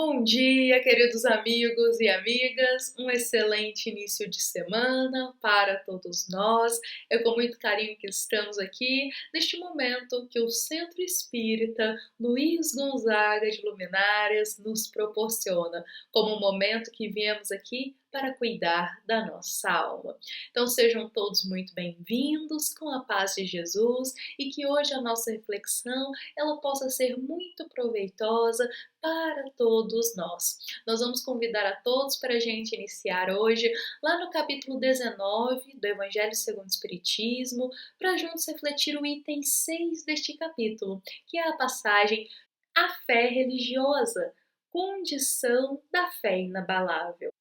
Bom dia, queridos amigos e amigas. Um excelente início de semana para todos nós. É com muito carinho que estamos aqui neste momento que o Centro Espírita Luiz Gonzaga de Luminárias nos proporciona, como um momento que viemos aqui para cuidar da nossa alma. Então sejam todos muito bem-vindos, com a paz de Jesus, e que hoje a nossa reflexão ela possa ser muito proveitosa para todos nós. Nós vamos convidar a todos para a gente iniciar hoje lá no capítulo 19 do Evangelho segundo o Espiritismo, para juntos refletir o item 6 deste capítulo, que é a passagem A Fé Religiosa, condição da fé inabalável.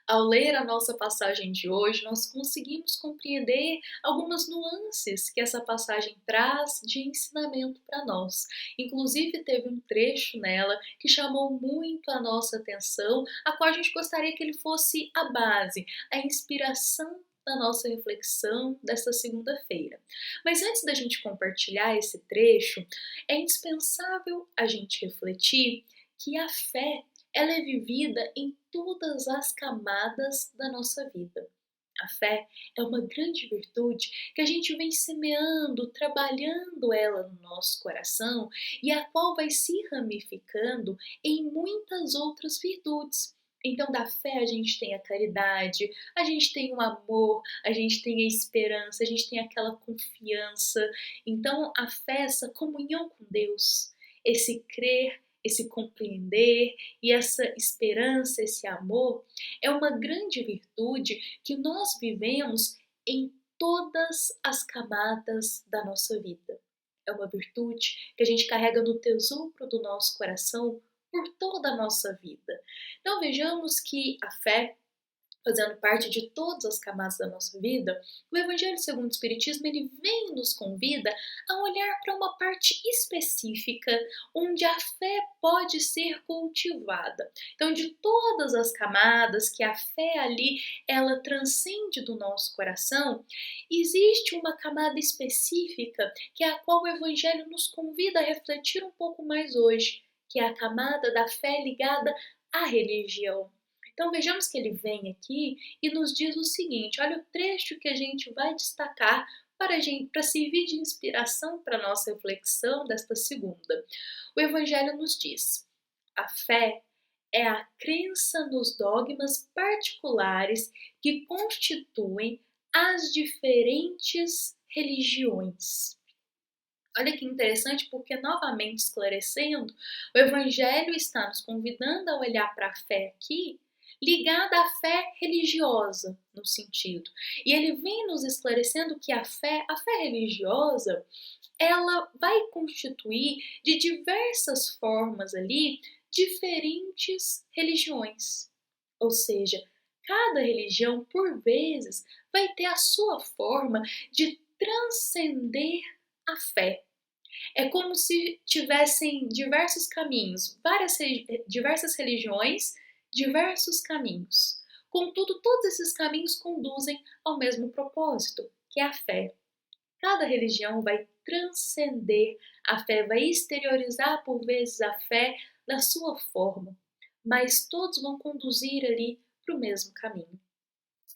Ao ler a nossa passagem de hoje, nós conseguimos compreender algumas nuances que essa passagem traz de ensinamento para nós. Inclusive, teve um trecho nela que chamou muito a nossa atenção, a qual a gente gostaria que ele fosse a base, a inspiração da nossa reflexão desta segunda-feira. Mas antes da gente compartilhar esse trecho, é indispensável a gente refletir que a fé ela é vivida em todas as camadas da nossa vida. A fé é uma grande virtude que a gente vem semeando, trabalhando ela no nosso coração e a qual vai se ramificando em muitas outras virtudes. Então, da fé a gente tem a caridade, a gente tem o amor, a gente tem a esperança, a gente tem aquela confiança. Então, a fé, essa comunhão com Deus, esse crer, esse compreender e essa esperança, esse amor, é uma grande virtude que nós vivemos em todas as camadas da nossa vida. É uma virtude que a gente carrega no tesouro do nosso coração por toda a nossa vida. Então vejamos que a fé, fazendo parte de todas as camadas da nossa vida, o Evangelho segundo o Espiritismo ele vem e nos convida a olhar para uma parte específica onde a fé pode ser cultivada. Então, de todas as camadas que a fé ali ela transcende do nosso coração, existe uma camada específica que é a qual o Evangelho nos convida a refletir um pouco mais hoje, que é a camada da fé ligada à religião. Então vejamos que ele vem aqui e nos diz o seguinte, olha o trecho que a gente vai destacar para servir de inspiração para a nossa reflexão desta segunda. O Evangelho nos diz, a fé é a crença nos dogmas particulares que constituem as diferentes religiões. Olha que interessante, porque novamente esclarecendo, o Evangelho está nos convidando a olhar para a fé aqui ligada à fé religiosa, no sentido. E ele vem nos esclarecendo que a fé religiosa, ela vai constituir de diversas formas ali diferentes religiões. Ou seja, cada religião, por vezes, vai ter a sua forma de transcender a fé. É como se tivessem diversos caminhos, diversas religiões, diversos caminhos. Contudo, todos esses caminhos conduzem ao mesmo propósito, que é a fé. Cada religião vai transcender a fé, vai exteriorizar por vezes a fé da sua forma, mas todos vão conduzir ali para o mesmo caminho.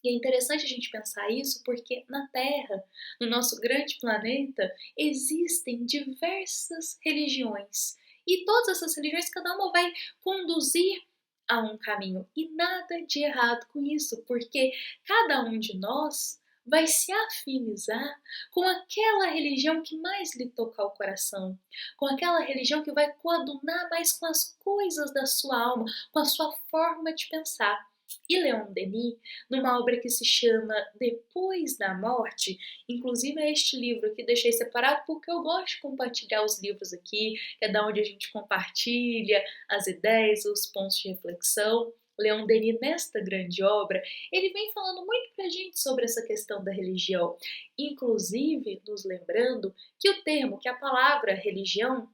E é interessante a gente pensar isso porque na Terra, no nosso grande planeta, existem diversas religiões. E todas essas religiões, cada uma vai conduzir a um caminho. E nada de errado com isso, porque cada um de nós vai se afinizar com aquela religião que mais lhe toca ao coração, com aquela religião que vai coadunar mais com as coisas da sua alma, com a sua forma de pensar. E Leon Denis, numa obra que se chama Depois da Morte, inclusive é este livro que deixei separado porque eu gosto de compartilhar os livros aqui, que é da onde a gente compartilha as ideias, os pontos de reflexão. Leon Denis, nesta grande obra, ele vem falando muito pra gente sobre essa questão da religião, inclusive nos lembrando que o termo, que a palavra religião,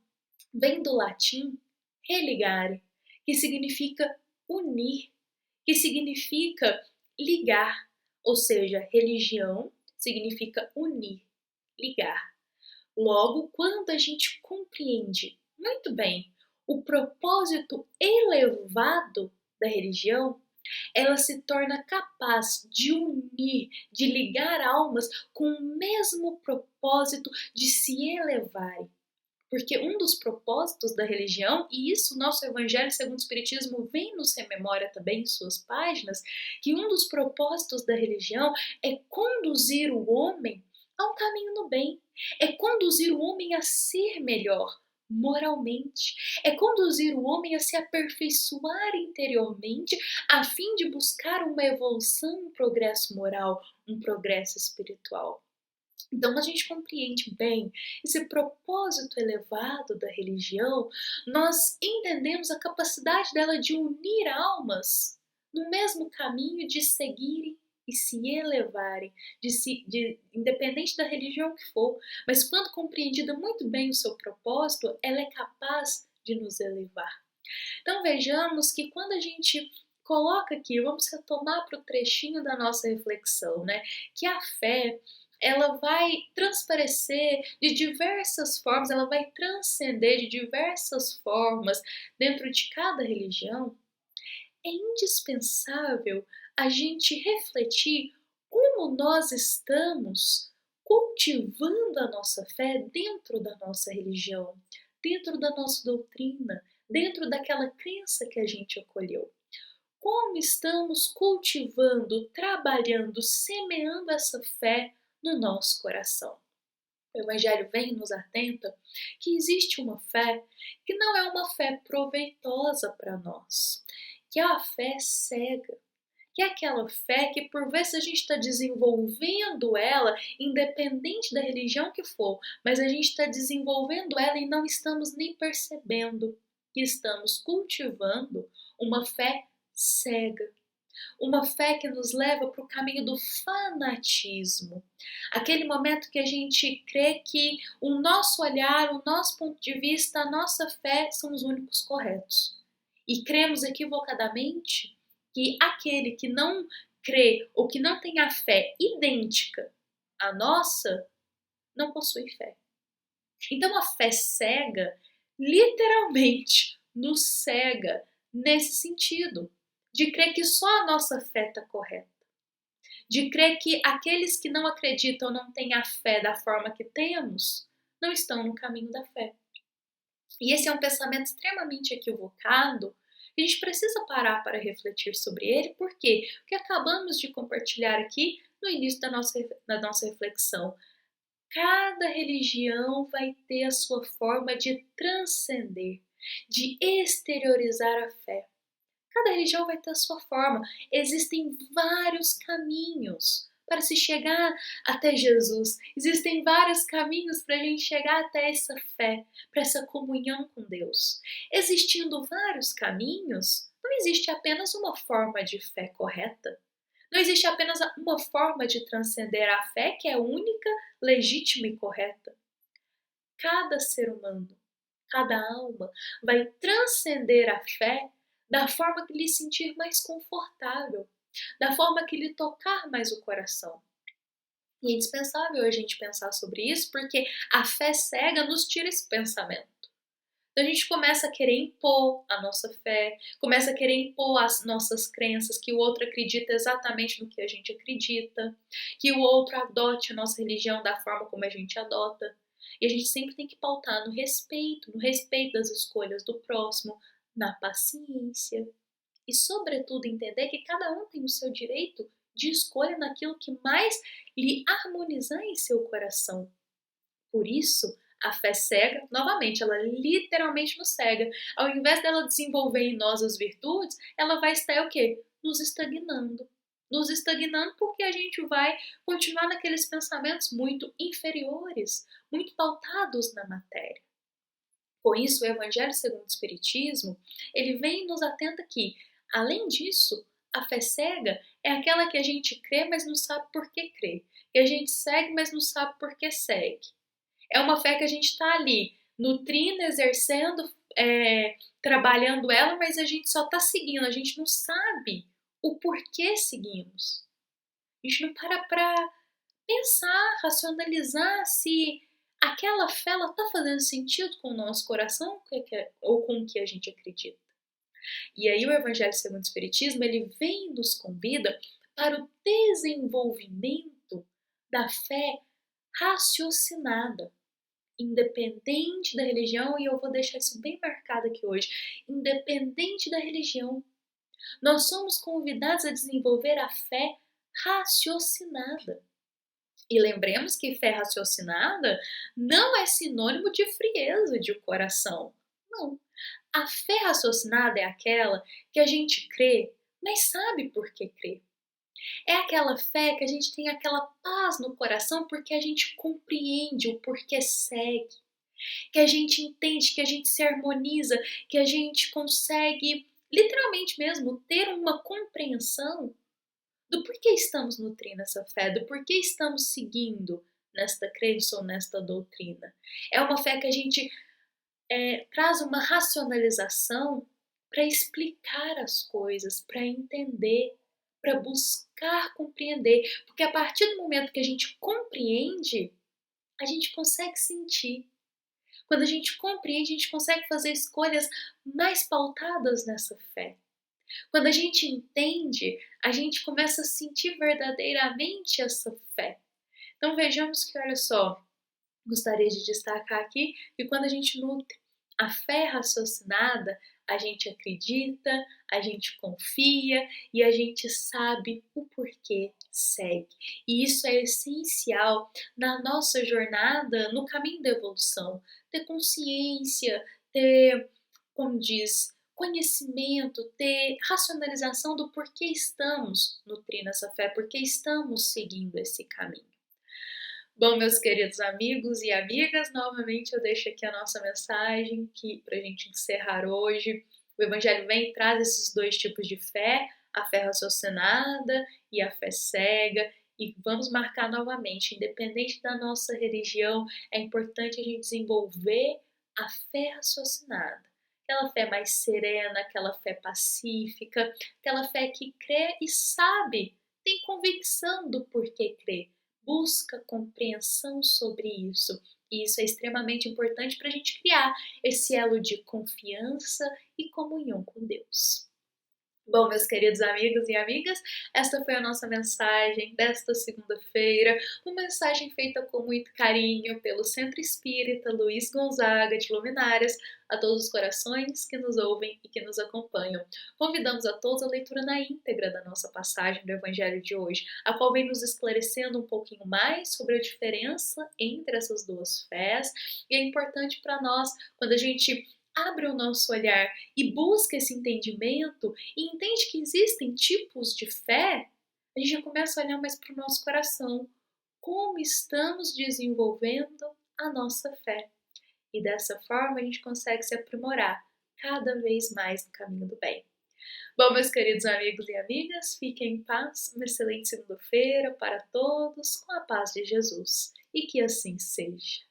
vem do latim religare, que significa unir, que significa ligar, ou seja, religião significa unir, ligar. Logo, quando a gente compreende muito bem o propósito elevado da religião, ela se torna capaz de unir, de ligar almas com o mesmo propósito de se elevarem. Porque um dos propósitos da religião, e isso o nosso Evangelho segundo o Espiritismo vem nos rememora também em suas páginas, que um dos propósitos da religião é conduzir o homem a um caminho no bem, é conduzir o homem a ser melhor moralmente, é conduzir o homem a se aperfeiçoar interiormente, a fim de buscar uma evolução, um progresso moral, um progresso espiritual. Então, a gente compreende bem esse propósito elevado da religião, nós entendemos a capacidade dela de unir almas no mesmo caminho de seguirem e se elevarem, independente da religião que for, mas quando compreendida muito bem o seu propósito, ela é capaz de nos elevar. Então vejamos que quando a gente coloca aqui, vamos retomar para o trechinho da nossa reflexão, né? Que a fé ela vai transparecer de diversas formas, ela vai transcender de diversas formas dentro de cada religião. É indispensável a gente refletir como nós estamos cultivando a nossa fé dentro da nossa religião, dentro da nossa doutrina, dentro daquela crença que a gente acolheu. Como estamos cultivando, trabalhando, semeando essa fé no nosso coração? O Evangelho vem e nos atenta que existe uma fé que não é uma fé proveitosa para nós, que é a fé cega, que é aquela fé que por vezes a gente está desenvolvendo ela, independente da religião que for, mas a gente está desenvolvendo ela e não estamos nem percebendo que estamos cultivando uma fé cega. Uma fé que nos leva para o caminho do fanatismo. Aquele momento que a gente crê que o nosso olhar, o nosso ponto de vista, a nossa fé são os únicos corretos. E cremos equivocadamente que aquele que não crê ou que não tem a fé idêntica à nossa, não possui fé. Então a fé cega, literalmente, nos cega nesse sentido, de crer que só a nossa fé está correta, de crer que aqueles que não acreditam, não têm a fé da forma que temos, não estão no caminho da fé. E esse é um pensamento extremamente equivocado, e a gente precisa parar para refletir sobre ele, por quê? Porque acabamos de compartilhar aqui no início da nossa reflexão. Cada religião vai ter a sua forma de transcender, de exteriorizar a fé. Cada religião vai ter a sua forma. Existem vários caminhos para se chegar até Jesus. Existem vários caminhos para a gente chegar até essa fé, para essa comunhão com Deus. Existindo vários caminhos, não existe apenas uma forma de fé correta. Não existe apenas uma forma de transcender a fé que é única, legítima e correta. Cada ser humano, cada alma vai transcender a fé da forma que lhe sentir mais confortável, da forma que lhe tocar mais o coração. E é indispensável a gente pensar sobre isso, porque a fé cega nos tira esse pensamento. Então a gente começa a querer impor a nossa fé, começa a querer impor as nossas crenças, que o outro acredita exatamente no que a gente acredita, que o outro adote a nossa religião da forma como a gente adota. E a gente sempre tem que pautar no respeito das escolhas do próximo, na paciência e, sobretudo, entender que cada um tem o seu direito de escolha naquilo que mais lhe harmonizar em seu coração. Por isso, a fé cega, novamente, ela literalmente nos cega. Ao invés dela desenvolver em nós as virtudes, ela vai estar o quê? Nos estagnando. Nos estagnando porque a gente vai continuar naqueles pensamentos muito inferiores, muito pautados na matéria. Com isso, o Evangelho segundo o Espiritismo, ele vem e nos atenta que, além disso, a fé cega é aquela que a gente crê, mas não sabe por que crê. Que a gente segue, mas não sabe por que segue. É uma fé que a gente está ali, nutrindo, exercendo, trabalhando ela, mas a gente só está seguindo, a gente não sabe o porquê seguimos. A gente não para pensar, racionalizar se aquela fé ela está fazendo sentido com o nosso coração ou com o que a gente acredita. E aí o Evangelho segundo o Espiritismo, ele vem e nos convida para o desenvolvimento da fé raciocinada, independente da religião, e eu vou deixar isso bem marcado aqui hoje, independente da religião. Nós somos convidados a desenvolver a fé raciocinada. E lembremos que fé raciocinada não é sinônimo de frieza de coração. Não. A fé raciocinada é aquela que a gente crê, mas sabe por que crê. É aquela fé que a gente tem aquela paz no coração porque a gente compreende o porquê segue. Que a gente entende, que a gente se harmoniza, que a gente consegue, literalmente mesmo, ter uma compreensão do porquê estamos nutrindo essa fé, do porquê estamos seguindo nesta crença ou nesta doutrina. É uma fé que a gente traz uma racionalização para explicar as coisas, para entender, para buscar compreender. Porque a partir do momento que a gente compreende, a gente consegue sentir. Quando a gente compreende, a gente consegue fazer escolhas mais pautadas nessa fé. Quando a gente entende, a gente começa a sentir verdadeiramente essa fé. Então vejamos que, olha só, gostaria de destacar aqui que quando a gente nutre a fé raciocinada, a gente acredita, a gente confia e a gente sabe o porquê segue. E isso é essencial na nossa jornada no caminho da evolução. Ter consciência, ter, como diz, conhecimento, ter racionalização do porquê estamos nutrindo essa fé, porquê estamos seguindo esse caminho. Bom, meus queridos amigos e amigas, novamente eu deixo aqui a nossa mensagem para a gente encerrar hoje. O Evangelho vem e traz esses dois tipos de fé, a fé raciocinada e a fé cega. E vamos marcar novamente, independente da nossa religião, é importante a gente desenvolver a fé raciocinada. Aquela fé mais serena, aquela fé pacífica, aquela fé que crê e sabe, tem convicção do porquê crê. Busca compreensão sobre isso. E isso é extremamente importante para a gente criar esse elo de confiança e comunhão com Deus. Bom, meus queridos amigos e amigas, esta foi a nossa mensagem desta segunda-feira, uma mensagem feita com muito carinho pelo Centro Espírita Luiz Gonzaga de Luminárias, a todos os corações que nos ouvem e que nos acompanham. Convidamos a todos a leitura na íntegra da nossa passagem do Evangelho de hoje, a qual vem nos esclarecendo um pouquinho mais sobre a diferença entre essas duas fés, e é importante para nós, quando a gente abre o nosso olhar e busca esse entendimento e entende que existem tipos de fé, a gente já começa a olhar mais para o nosso coração. Como estamos desenvolvendo a nossa fé? E dessa forma a gente consegue se aprimorar cada vez mais no caminho do bem. Bom, meus queridos amigos e amigas, fiquem em paz. Uma excelente segunda-feira para todos, com a paz de Jesus. E que assim seja.